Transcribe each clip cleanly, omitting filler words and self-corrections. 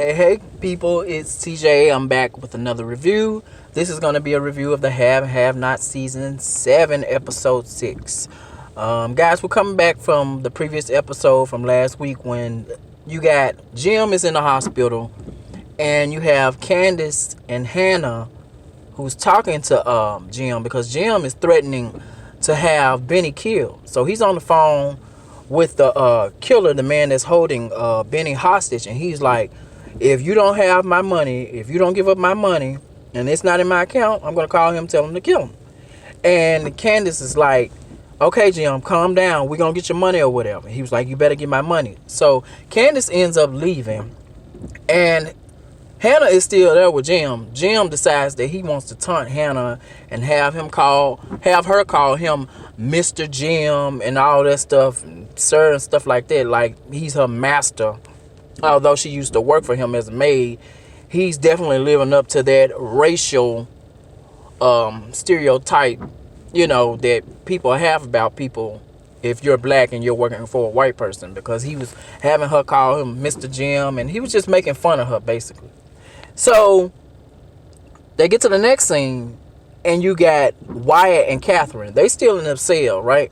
Hey, people, it's TJ. I'm back with another review. This is going to be a review of the Have Not Season 7, Episode 6. Guys, we're coming back from the previous episode from last week when you got Jim is in the hospital and you have Candace and Hannah who's talking to Jim because Jim is threatening to have Benny killed. So he's on the phone with the killer, the man that's holding Benny hostage, and he's like, if you don't have my money, if you don't give up my money, and it's not in my account, I'm going to call him, tell him to kill him. And Candace is like, okay, Jim, calm down. We're going to get your money or whatever. He was like, you better get my money. So Candace ends up leaving, and Hannah is still there with Jim. Jim decides that he wants to taunt Hannah and have her call him Mr. Jim and all that stuff, and sir and stuff like that, like he's her master. Although she used to work for him as a maid, he's definitely living up to that racial stereotype, that people have about people if you're black and you're working for a white person, because he was having her call him Mr. Jim, and he was just making fun of her, basically. So they get to the next scene, and you got Wyatt and Katheryn. They still in the cell, right?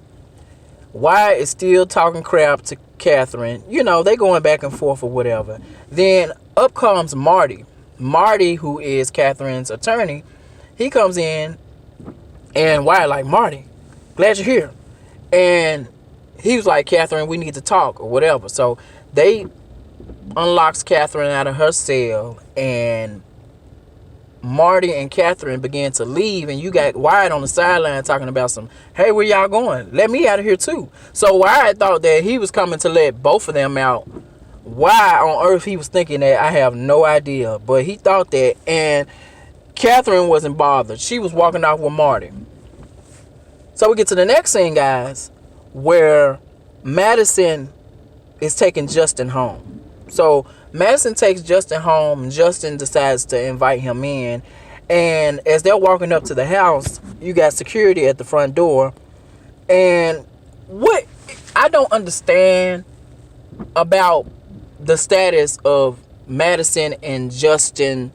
Wyatt is still talking crap to Katheryn. They going back and forth or whatever. Then up comes Marty. Marty, who is Katheryn's attorney, he comes in, and Wyatt like, Marty, glad you're here. And he was like, Katheryn, we need to talk or whatever. So they unlocks Katheryn out of her cell, and Marty and Katheryn began to leave, and you got Wyatt on the sideline talking about hey, where y'all going? Let me out of here too. So Wyatt thought that he was coming to let both of them out. Why on earth he was thinking that, I have no idea, but he thought that, and Katheryn wasn't bothered. She was walking off with Marty. So we get to the next scene, guys, where Madison is taking Justin home. So Madison takes Justin home, and Justin decides to invite him in. And as they're walking up to the house, you got security at the front door. And what I don't understand about the status of Madison and Justin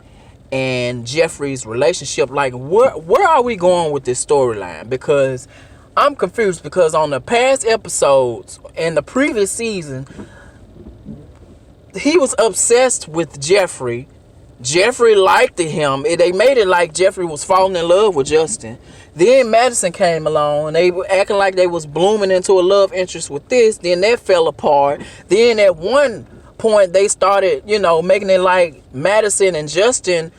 and Jeffrey's relationship, like where are we going with this storyline? Because I'm confused, because on the past episodes in the previous season, he was obsessed with Jeffrey. Jeffrey liked him. They made it like Jeffrey was falling in love with Justin. Then Madison came along, and they were acting like they was blooming into a love interest with this. Then that fell apart. Then at one point they started, making it like Madison and Justin,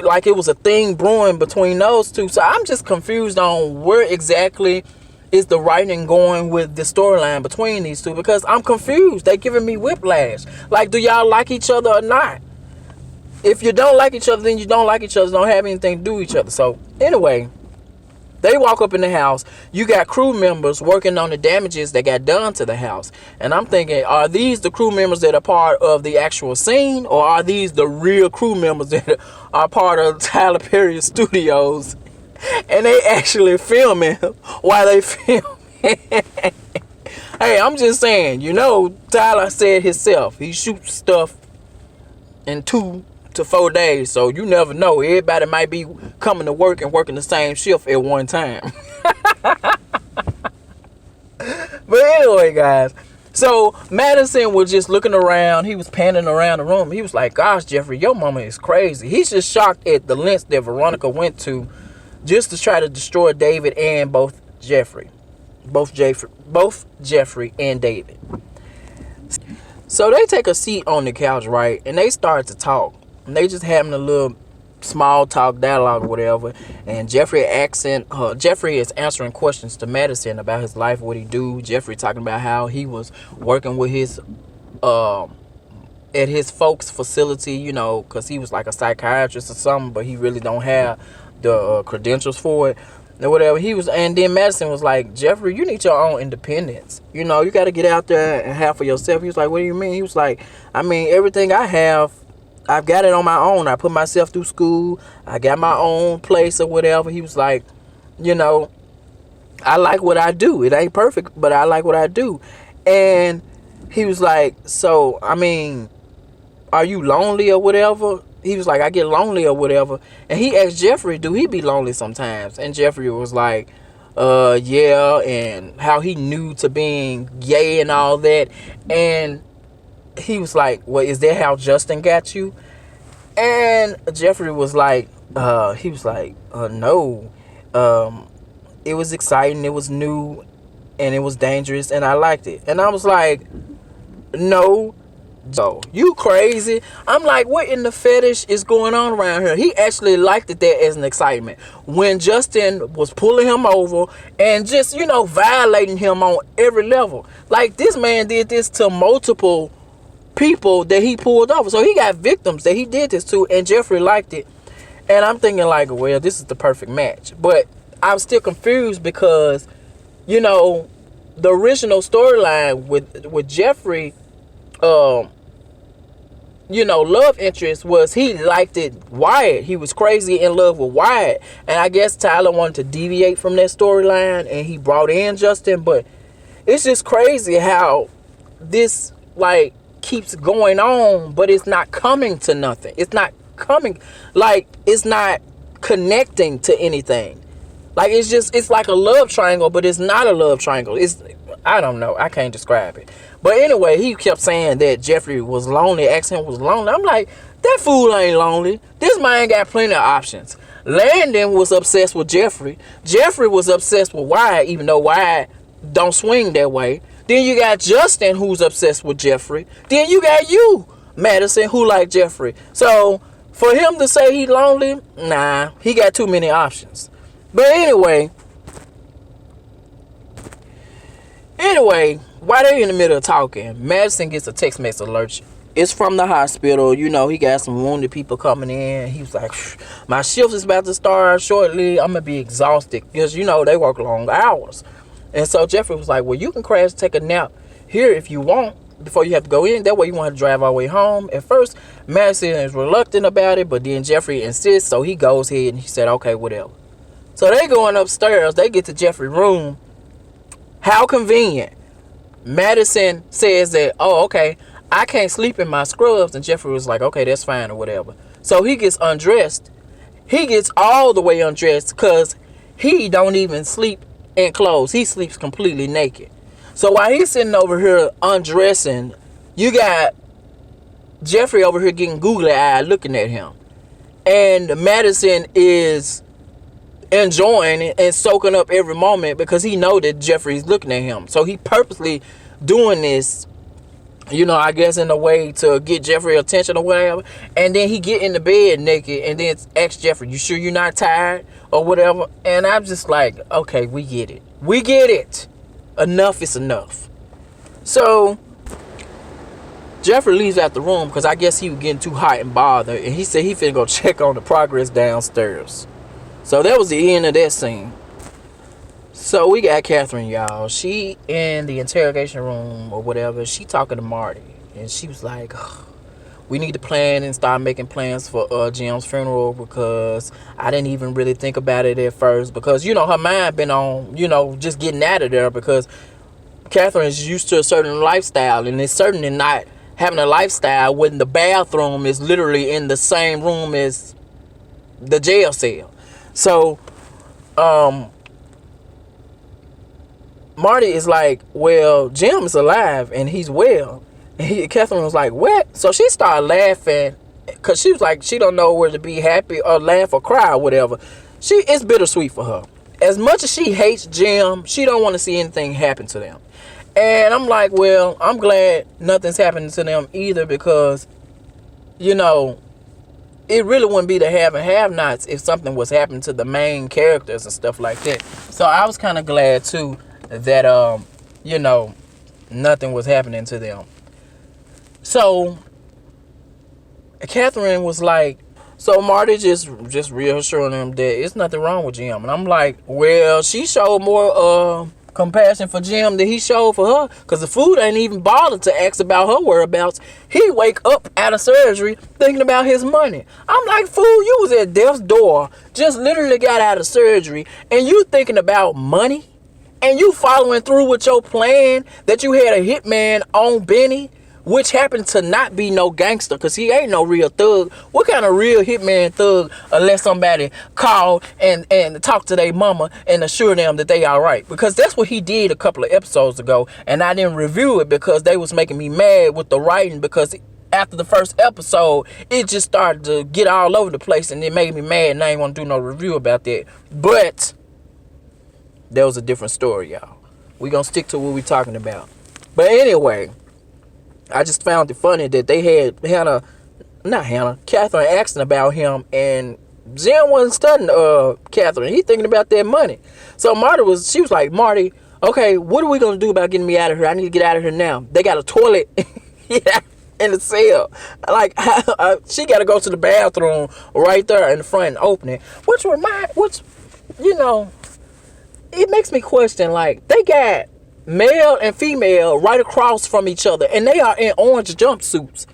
like it was a thing brewing between those two. So I'm just confused on where exactly is the writing going with the storyline between these two, because I'm confused. They giving me whiplash. Like, do y'all like each other or not? If you don't like each other, then you don't like each other. Don't have anything to do with each other. So anyway, they walk up in the house. You got crew members working on the damages that got done to the house. And I'm thinking, are these the crew members that are part of the actual scene, or are these the real crew members that are part of Tyler Perry Studios? And they actually filming while they film. Hey, I'm just saying, Tyler said himself, he shoots stuff in 2 to 4 days. So you never know. Everybody might be coming to work and working the same shift at one time. But anyway, guys. So Madison was just looking around. He was panning around the room. He was like, gosh, Jeffrey, your mama is crazy. He's just shocked at the lengths that Veronica went to just to try to destroy David and both Jeffrey and David. So they take a seat on the couch, right? And they start to talk. And they just having a little small talk dialogue or whatever. And Jeffrey is answering questions to Madison about his life, what he do. Jeffrey talking about how he was working with his at his folks' facility, because he was like a psychiatrist or something, but he really don't have the credentials for it or whatever. And then Madison was like, Jeffrey, you need your own independence. You got to get out there and have for yourself. He was like, what do you mean? He was like, I mean, everything I have, I've got it on my own. I put myself through school. I got my own place or whatever. He was like, I like what I do. It ain't perfect, but I like what I do. And he was like, so, I mean, are you lonely or whatever? He was like, I get lonely or whatever. And he asked Jeffrey, do he be lonely sometimes? And Jeffrey was like, yeah, and how he knew to being gay and all that. And he was like, well, is that how Justin got you? And Jeffrey was like, no. It was exciting, it was new, and it was dangerous, and I liked it. And I was like, no, so you crazy. I'm like, what in the fetish is going on around here? He actually liked it there as an excitement when Justin was pulling him over and just, violating him on every level. Like, this man did this to multiple people that he pulled over. So he got victims that he did this to, and Jeffrey liked it. And I'm thinking like, well, this is the perfect match. But I'm still confused because, the original storyline with Jeffrey, love interest was he liked it Wyatt. He was crazy in love with Wyatt. And I guess Tyler wanted to deviate from that storyline and he brought in Justin. But it's just crazy how this like keeps going on, but it's not coming to nothing. It's not coming, like, it's not connecting to anything. Like, it's like a love triangle, but it's not a love triangle. I don't know, I can't describe it. But anyway, he kept saying that Jeffrey was lonely, asking him was lonely. I'm like, that fool ain't lonely. This man got plenty of options. Landon was obsessed with Jeffrey. Jeffrey was obsessed with Wyatt, even though Wyatt don't swing that way. Then you got Justin, who's obsessed with Jeffrey. Then you got you, Madison, who like Jeffrey. So for him to say he lonely, nah, he got too many options. But anyway, while they're in the middle of talking, Madison gets a text message alert. It's from the hospital. He got some wounded people coming in. He was like, my shift is about to start shortly. I'm going to be exhausted because, they work long hours. And so Jeffrey was like, well, you can crash, take a nap here if you want before you have to go in. That way you won't have to drive all the way home. At first, Madison is reluctant about it, but then Jeffrey insists, so he goes ahead and he said, okay, whatever. So they going upstairs. They get to Jeffrey's room. How convenient. Madison says that, oh, okay, I can't sleep in my scrubs. And Jeffrey was like, okay, that's fine or whatever. So he gets undressed. He gets all the way undressed because he don't even sleep in clothes. He sleeps completely naked. So while he's sitting over here undressing, you got Jeffrey over here getting googly-eyed looking at him. And Madison is enjoying it and soaking up every moment because he know that Jeffrey's looking at him. So he purposely doing this, I guess in a way to get Jeffrey attention or whatever. And then he get in the bed naked and then ask Jeffrey, you sure you're not tired or whatever? And I'm just like, okay, we get it. We get it. Enough is enough. So Jeffrey leaves out the room because I guess he was getting too hot and bothered. And he said he finna go check on the progress downstairs. So that was the end of that scene. So we got Katheryn, y'all. She in the interrogation room or whatever. She talking to Marty. And she was like, we need to plan and start making plans for Jim's funeral because I didn't even really think about it at first. Because, her mind been on, just getting out of there because Katheryn is used to a certain lifestyle. And it's certainly not having a lifestyle when the bathroom is literally in the same room as the jail cell. So, Marty is like, well, Jim is alive and he's well. And Katheryn was like, what? So she started laughing because she was like, she don't know whether to be happy or laugh or cry or whatever. It's bittersweet for her. As much as she hates Jim, she don't want to see anything happen to them. And I'm like, well, I'm glad nothing's happening to them either because, it really wouldn't be the have and have-nots if something was happening to the main characters and stuff like that. So I was kind of glad, too, that, nothing was happening to them. So Katheryn was like, so Marty just reassuring them that it's nothing wrong with Jim. And I'm like, well, she showed more compassion for Jim than he showed for her because the fool ain't even bothered to ask about her whereabouts. He wake up out of surgery thinking about his money. I'm like, fool, you was at death's door, just literally got out of surgery, and you thinking about money? And you following through with your plan that you had a hitman on Benny which happened to not be no gangster, because he ain't no real thug. What kind of real hitman thug unless somebody call and talk to their mama and assure them that they all right? Because that's what he did a couple of episodes ago, and I didn't review it because they was making me mad with the writing, because after the first episode, it just started to get all over the place, and it made me mad, and I ain't want to do no review about that. But that was a different story, y'all. We gonna stick to what we talking about. But anyway, I just found it funny that they had Katheryn asking about him, and Jim wasn't studying Katheryn. He thinking about that money. So she was like, Marty, okay, what are we gonna do about getting me out of here? I need to get out of here now. They got a toilet in the cell. Like, she got to go to the bathroom right there in the front and open it. Which, it makes me question, like, they got male and female right across from each other, and they are in orange jumpsuits.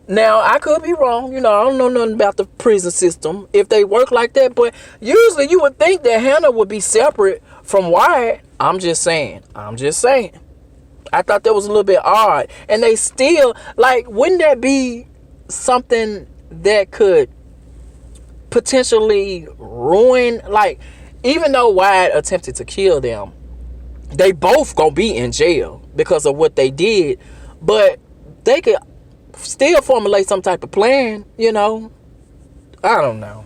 Now, I could be wrong. I don't know nothing about the prison system, if they work like that, but usually you would think that Hannah would be separate from Wyatt. I'm just saying. I thought that was a little bit odd. And they still, like, wouldn't that be something that could potentially ruin, like, even though Wyatt attempted to kill them, they both gonna be in jail because of what they did, but they could still formulate some type of plan, I don't know.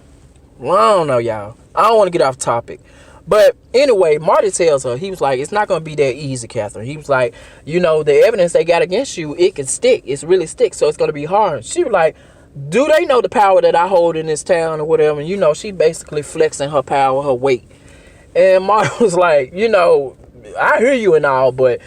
Well, I don't know, y'all. I don't want to get off topic. But anyway, Marty tells her, he was like, it's not going to be that easy, Katheryn. He was like, the evidence they got against you, it can stick. It's really stick, so it's going to be hard. She was like, do they know the power that I hold in this town or whatever? And, she basically flexing her power, her weight. And Marty was like, I hear you and all, but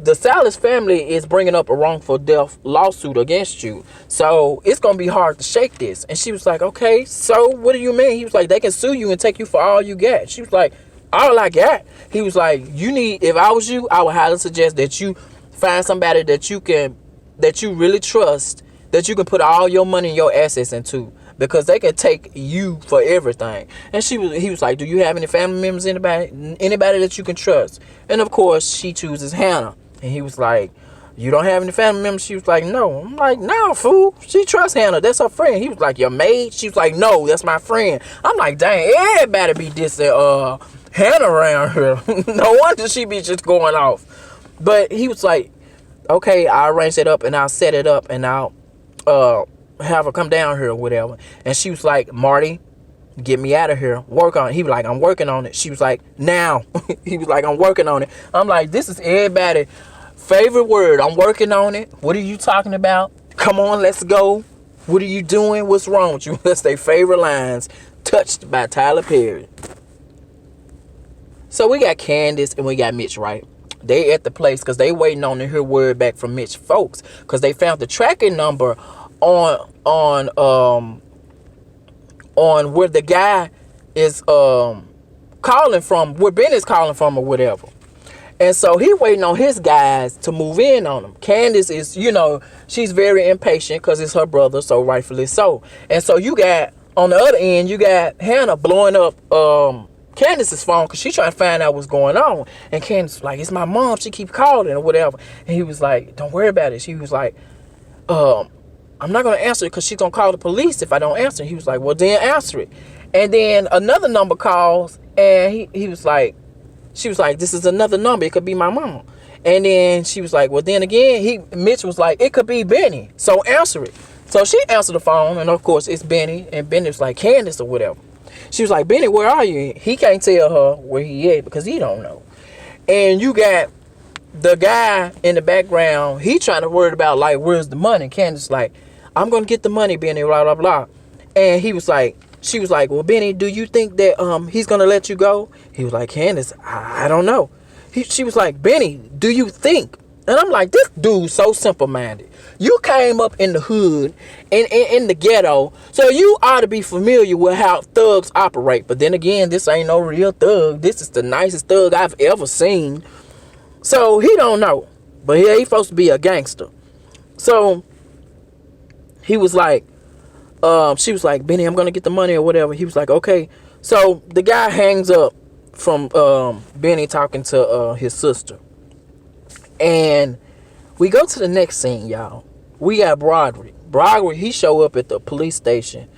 the Salas family is bringing up a wrongful death lawsuit against you. So it's going to be hard to shake this. And she was like, okay, so what do you mean? He was like, they can sue you and take you for all you got. She was like, all I got? He was like, if I was you, I would highly suggest that you find somebody that you really trust, that you can put all your money and your assets into, because they can take you for everything. And he was like, do you have any family members, anybody that you can trust? And of course, she chooses Hannah. And he was like, you don't have any family members? She was like, no. I'm like, no, fool. She trusts Hannah. That's her friend. He was like, your maid? She was like, no, that's my friend. I'm like, dang, everybody be dissing Hannah around here. No wonder she be just going off. But he was like, okay, I'll arrange it up and I'll set it up and I'll have her come down here or whatever. And she was like, Marty, get me out of here. Work on it. He was like, I'm working on it. She was like, now. He was like, I'm working on it. I'm like, this is everybody's favorite word. I'm working on it. What are you talking about? Come on, let's go. What are you doing? What's wrong with you? That's their favorite lines. Touched by Tyler Perry. So we got Candace and we got Mitch, right? They at the place because they waiting on to hear word back from Mitch folks, because they found the tracking number on where the guy is calling from, where Ben is calling from or whatever. And so he waiting on his guys to move in on him. Candace is, she's very impatient because it's her brother, so rightfully so. And so you got, on the other end, you got Hannah blowing up Candace's phone because she's trying to find out what's going on. And Candace was like, it's my mom, she keep calling or whatever. And he was like, don't worry about it. She was like, I'm not going to answer it because she's going to call the police if I don't answer. He was like, well, then answer it. And then another number calls, and he was like, she was like, this is another number. It could be my mom. And then she was like, well, then again, Mitch was like, it could be Benny. So answer it. So she answered the phone, and of course, it's Benny. And Benny was like, Candace or whatever. She was like, Benny, where are you? He can't tell her where he at because he don't know. And you got the guy in the background. He trying to worry about, like, where's the money? Candace like, I'm going to get the money, Benny, blah, blah, blah. And she was like, well, Benny, do you think that he's going to let you go? He was like, Candace, I don't know. She was like, Benny, do you think? And I'm like, this dude's so simple-minded. You came up in the hood, in the ghetto, so you ought to be familiar with how thugs operate. But then again, this ain't no real thug. This is the nicest thug I've ever seen. So he don't know. But yeah, he's supposed to be a gangster. So he was like, she was like, Benny, I'm going to get the money or whatever. He was like, okay. So the guy hangs up from Benny talking to his sister. And We go to the next scene, y'all. We got Broderick. Broderick, he show up at the police station.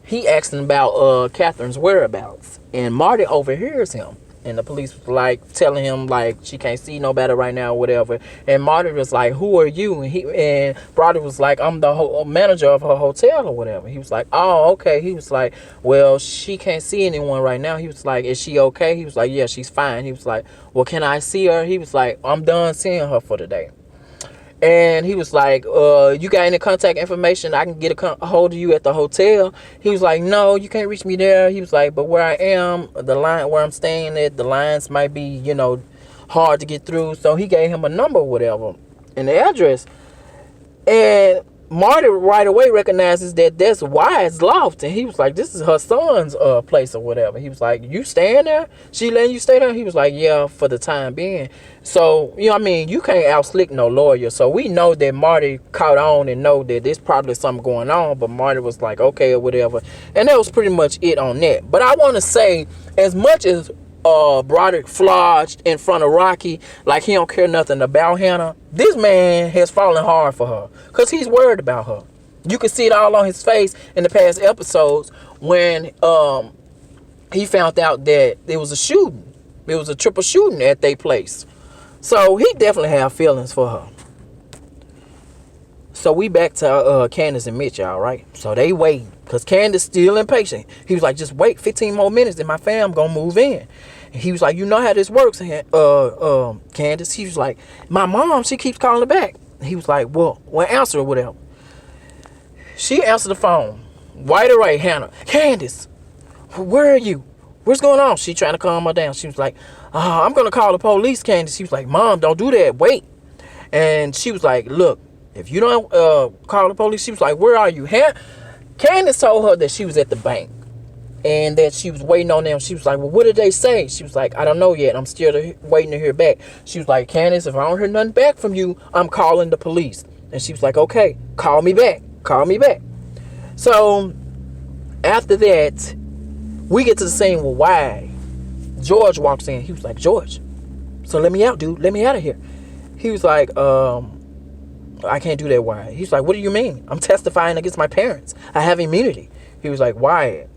He asking about Katheryn's whereabouts. And Marty overhears him. And the police was like telling him like she can't see no better right now or whatever. And Marty was like, who are you? And Broderick was like, I'm the manager of her hotel or whatever. He was like, oh, okay. He was like, well, she can't see anyone right now. He was like, is she okay? He was like, yeah, she's fine. He was like, well, can I see her? He was like, I'm done seeing her for the day. And he was like, you got any contact information? I can get a hold of you at the hotel. He was like, no, you can't reach me there. He was like, but where I am, the line where I'm staying at, the lines might be, hard to get through. So he gave him a number or whatever and the address. And Marty right away recognizes that that's Wyatt's loft. And he was like, this is her son's place or whatever. He was like, you staying there? She letting you stay there? He was like, yeah, for the time being. So, you can't out-slick no lawyer. So we know that Marty caught on and know that there's probably something going on. But Marty was like, okay, or whatever. And that was pretty much it on that. But I want to say, as much as Broderick flogged in front of Rocky like he don't care nothing about Hannah, this man has fallen hard for her because he's worried about her. You can see it all on his face in the past episodes when he found out that there was a shooting. It was a triple shooting at their place. So he definitely have feelings for her. So we back to Candace and Mitch, y'all, right? So they wait because Candace still impatient. He was like, just wait 15 more minutes and my fam gonna move in. And he was like, you know how this works, Candace? He was like, my mom, she keeps calling back. He was like, well, answer or whatever. She answered the phone. Right away, Hannah. Candace, where are you? What's going on? She trying to calm her down. She was like, I'm going to call the police, Candace. She was like, Mom, don't do that. Wait. And she was like, look, if you don't call the police, she was like, where are you? Candace told her that she was at the bank and that she was waiting on them. She was like, well, what did they say? She was like, I don't know yet. I'm still waiting to hear back. She was like, Candace, if I don't hear nothing back from you, I'm calling the police. And she was like, okay, call me back. Call me back. So after that, we get to the scene with Wyatt. George walks in. He was like, George, so let me out, dude. Let me out of here. He was like, I can't do that, Wyatt. He's like, what do you mean? I'm testifying against my parents. I have immunity. He was like, Wyatt,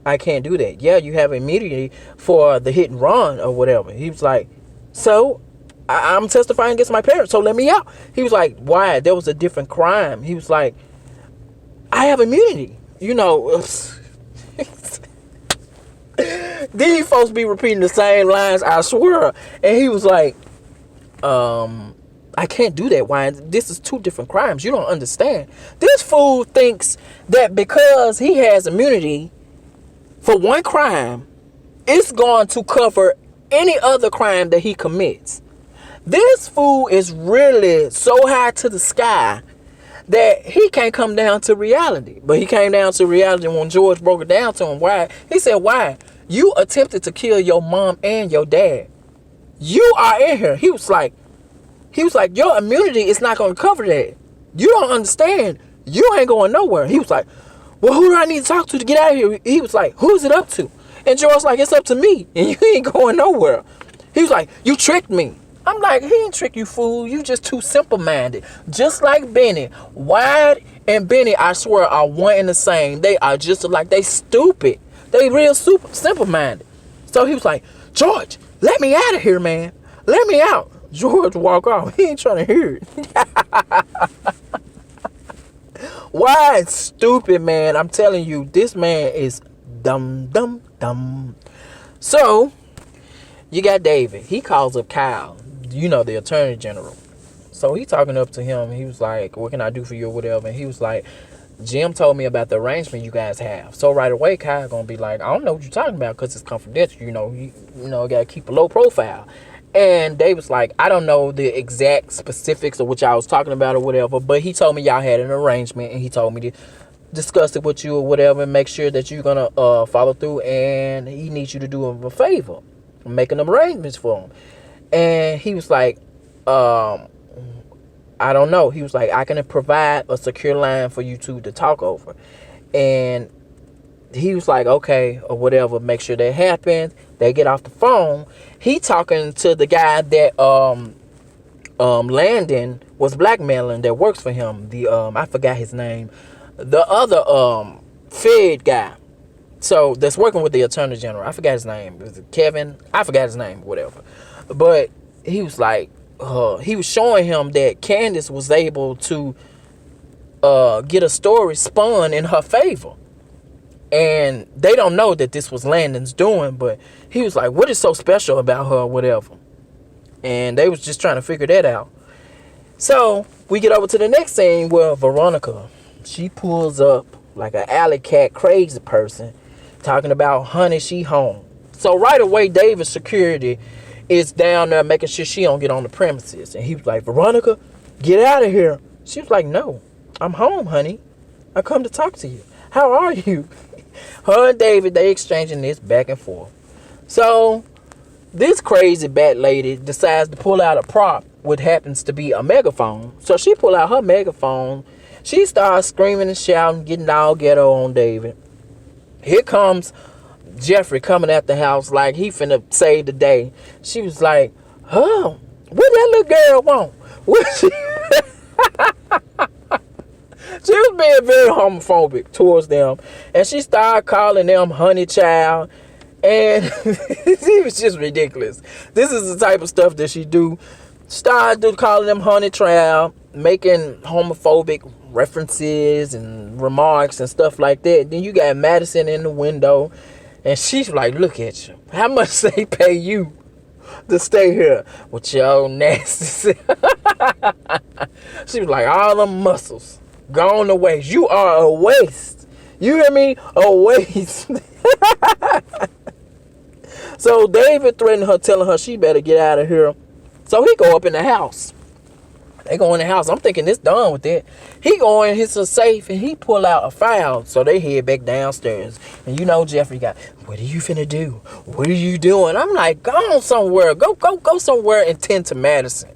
I can't do that. Yeah, you have immunity for the hit and run or whatever. He was like, so I'm testifying against my parents, so let me out. He was like, Wyatt, there was a different crime. He was like, I have immunity. These folks be repeating the same lines, I swear. And he was like, I can't do that, Wyatt. This is two different crimes. You don't understand. This fool thinks that because he has immunity for one crime, it's going to cover any other crime that he commits. This fool is really so high to the sky that he can't come down to reality. But he came down to reality when George broke it down to him. Why? He said, why? You attempted to kill your mom and your dad. You are in here. He was like, your immunity is not going to cover that. You don't understand. You ain't going nowhere. He was like, well, who do I need to talk to get out of here? He was like, who's it up to? And George was like, it's up to me. And you ain't going nowhere. He was like, you tricked me. I'm like, he ain't trick you, fool. You just too simple-minded. Just like Benny. Wyatt and Benny, I swear, are one and the same. They are just like, they stupid. They real super simple-minded. So he was like, George, let me out of here, man. Let me out. George walk off. He ain't trying to hear it. Wyatt's stupid, man. I'm telling you, this man is dumb. So, you got David. He calls up Kyle, the attorney general. So he talking up to him. He was like, what can I do for you or whatever? And he was like, Jim told me about the arrangement you guys have. So right away, Kyle gonna be like, I don't know what you're talking about because it's confidential. You gotta keep a low profile. And Dave was like, I don't know the exact specifics of what y'all was talking about or whatever, but he told me y'all had an arrangement and he told me to discuss it with you or whatever and make sure that you're gonna follow through, and he needs you to do him a favor, making them arrangements for him. And he was like, I don't know. He was like, I can provide a secure line for you two to talk over. And he was like, okay, or whatever, make sure that happens. They get off the phone. He talking to the guy that Landon was blackmailing that works for him. The I forgot his name. The other Fed guy. So that's working with the Attorney General. I forgot his name. Was it Kevin? I forgot his name. Whatever. But he was like, he was showing him that Candace was able to get a story spun in her favor. And they don't know that this was Landon's doing, but he was like, what is so special about her or whatever? And they was just trying to figure that out. So we get over to the next scene where Veronica, she pulls up like an alley cat crazy person talking about, honey, she home. So right away, David's security is down there making sure she don't get on the premises. And he was like, Veronica, get out of here. She was like, no, I'm home, honey. I come to talk to you. How are you? Her and David, they exchanging this back and forth. So this crazy bat lady decides to pull out a prop, what happens to be a megaphone. So she pull out her megaphone. She starts screaming and shouting, getting all ghetto on David. Here comes Jeffrey coming at the house like he finna save the day. She was like, oh, what that little girl want? What she... She was being very homophobic towards them. And she started calling them honey child. And it was just ridiculous. This is the type of stuff that she do. Started calling them honey child, making homophobic references and remarks and stuff like that. Then you got Madison in the window. And she's like, look at you. How much they pay you to stay here with your old nasty? She was like, all them muscles gone to waste. You are a waste. You hear me? A waste. So David threatened her, telling her she better get out of here. So he go up in the house. They go in the house. I'm thinking it's done with that. He go in his safe and he pull out a file. So they head back downstairs. And you know Jeffrey got, what are you finna do? What are you doing? I'm like, go on somewhere. Go somewhere and tend to Madison.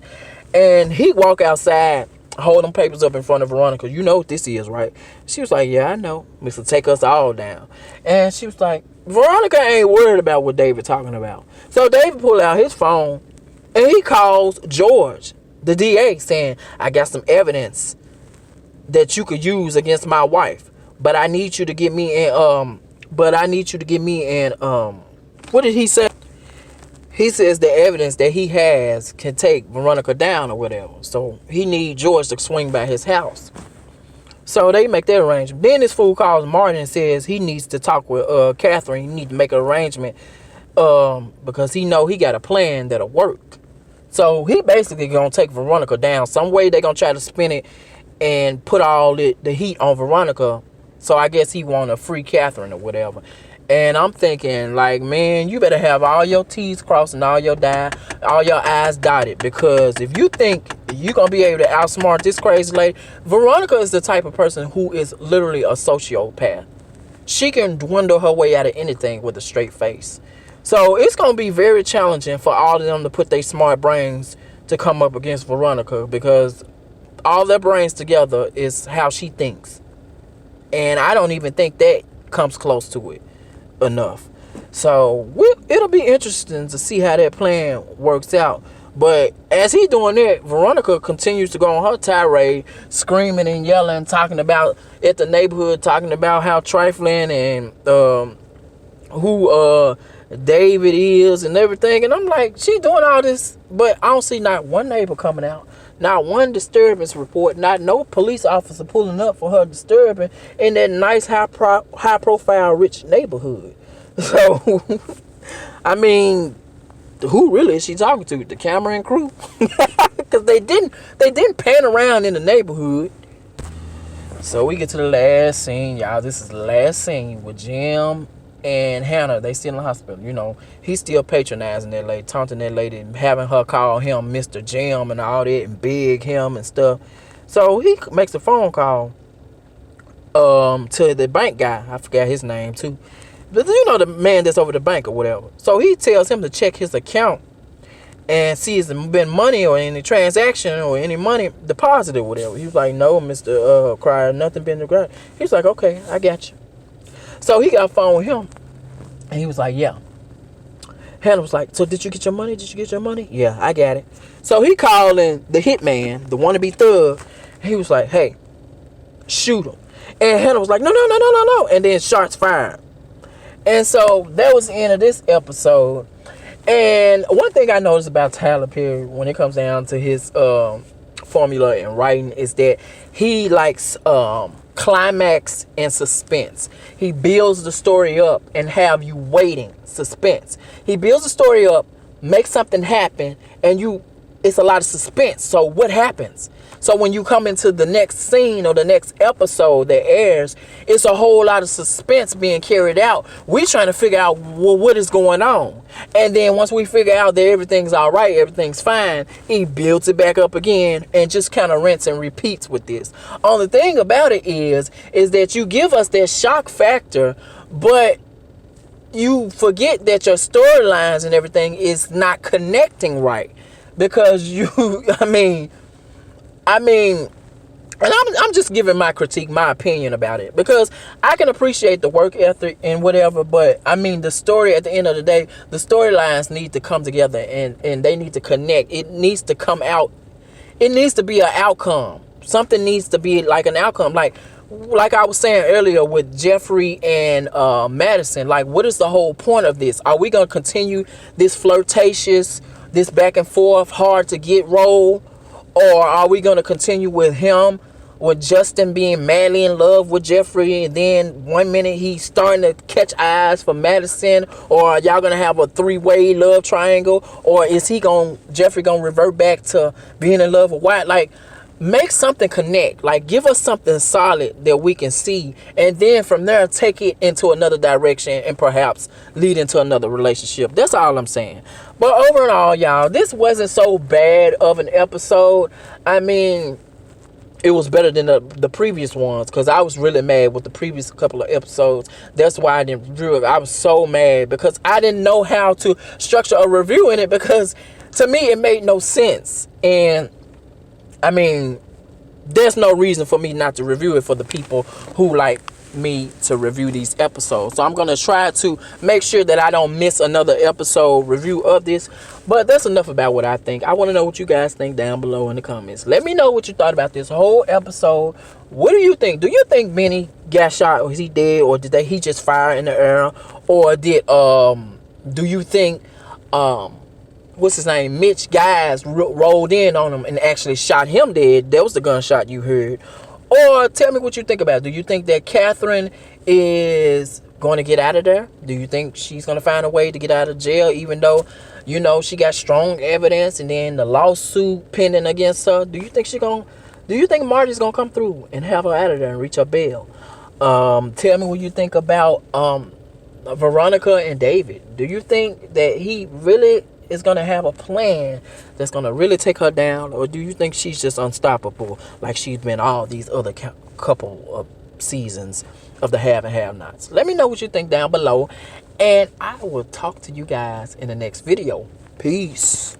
And he walk outside, hold them papers up in front of Veronica. You know what this is, right? She was like, yeah, I know. This will take us all down. And she was like, Veronica ain't worried about what David talking about. So David pull out his phone and he calls George, the DA, saying, I got some evidence that you could use against my wife. But I need you to get me in, what did he say? He says the evidence that he has can take Veronica down or whatever. So he need George to swing by his house. So they make that arrangement. Then this fool calls Marty and says he needs to talk with Katheryn. He need to make an arrangement because he know he got a plan that'll work. So he basically gonna take Veronica down. Some way they gonna try to spin it and put all the heat on Veronica. So I guess he want to free Katheryn or whatever. And I'm thinking, like, man, you better have all your T's crossed and all your I's dotted. Because if you think you're going to be able to outsmart this crazy lady, Veronica is the type of person who is literally a sociopath. She can dwindle her way out of anything with a straight face. So it's going to be very challenging for all of them to put their smart brains to come up against Veronica. Because all their brains together is how she thinks. And I don't even think that comes close to it enough. So it'll be interesting to see how that plan works out. But as he doing that, Veronica continues to go on her tirade, screaming and yelling, talking about at the neighborhood, talking about how trifling and who David is and everything. And I'm like, she doing all this, but I don't see not one neighbor coming out, not one disturbance report, not no police officer pulling up for her disturbing in that nice high profile rich neighborhood. So I mean, who really is she talking to? The camera and crew? Because they didn't pan around in the neighborhood. So we get to the last scene, y'all. This is the last scene with Jim and Hannah. They still in the hospital. You know, he's still patronizing that lady, taunting that lady, and having her call him Mr. Jim and all that, and beg him and stuff. So he makes a phone call to the bank guy. I forgot his name too. But you know, the man that's over the bank or whatever. So he tells him to check his account and see if there's been money or any transaction or any money deposited or whatever. He was like, no, Mr. Cryer, nothing been deposited. He's like, okay, I got you. So he got a phone with him. And he was like, yeah. Hannah was like, so did you get your money? Did you get your money? Yeah, I got it. So he calling the hitman, the wannabe thug. He was like, hey, shoot him. And Hannah was like, no, no, no, no, no, no. And then shots fired. And so that was the end of this episode. And one thing I noticed about Tyler Perry when it comes down to his formula in writing is that he likes climax and suspense. He builds the story up and have you waiting, suspense. He builds the story up, makes something happen, and it's a lot of suspense. So what happens? So when you come into the next scene or the next episode that airs, it's a whole lot of suspense being carried out. We trying to figure out, well, what is going on. And then once we figure out that everything's all right, everything's fine, he builds it back up again and just kind of rinse and repeats with this. Only thing about it is that you give us that shock factor, but you forget that your storylines and everything is not connecting right. Because and I'm just giving my critique, my opinion about it, because I can appreciate the work ethic and whatever, but I mean, the story at the end of the day, the storylines need to come together and they need to connect. It needs to come out. It needs to be an outcome. Something needs to be like an outcome. Like I was saying earlier with Jeffrey and Madison, like, what is the whole point of this? Are we going to continue this flirtatious, this back and forth, hard to get role? Or are we going to continue with him, with Justin being madly in love with Jeffrey, and then 1 minute he's starting to catch eyes for Madison? Or are y'all going to have a three-way love triangle? Or is Jeffrey going to revert back to being in love with Wyatt? Like, make something connect. Like, give us something solid that we can see, and then from there take it into another direction and perhaps lead into another relationship. That's all I'm saying. But overall, y'all, this wasn't so bad of an episode. I mean, it was better than the previous ones, because I was really mad with the previous couple of episodes. That's why I didn't review it. I was so mad because I didn't know how to structure a review in it, because to me it made no sense. And I mean, there's no reason for me not to review it for the people who like me to review these episodes. So I'm going to try to make sure that I don't miss another episode review of this. But that's enough about what I think. I want to know what you guys think down below in the comments. Let me know what you thought about this whole episode. What do you think? Do you think Benny got shot, or is he dead, or did he just fire in the air? Or do you think what's his name, Mitch guys rolled in on him and actually shot him dead? That was the gunshot you heard. Or tell me what you think about it. Do you think that Katheryn is going to get out of there? Do you think she's going to find a way to get out of jail, even though, she got strong evidence and then the lawsuit pending against her? Do you think Marty's going to come through and have her out of there and reach her bail? Tell me what you think about Veronica and David. Do you think that he really is going to have a plan that's going to really take her down? Or do you think she's just unstoppable like she's been all these other couple of seasons of the have and have nots? Let me know what you think down below, and I will talk to you guys in the next video. Peace.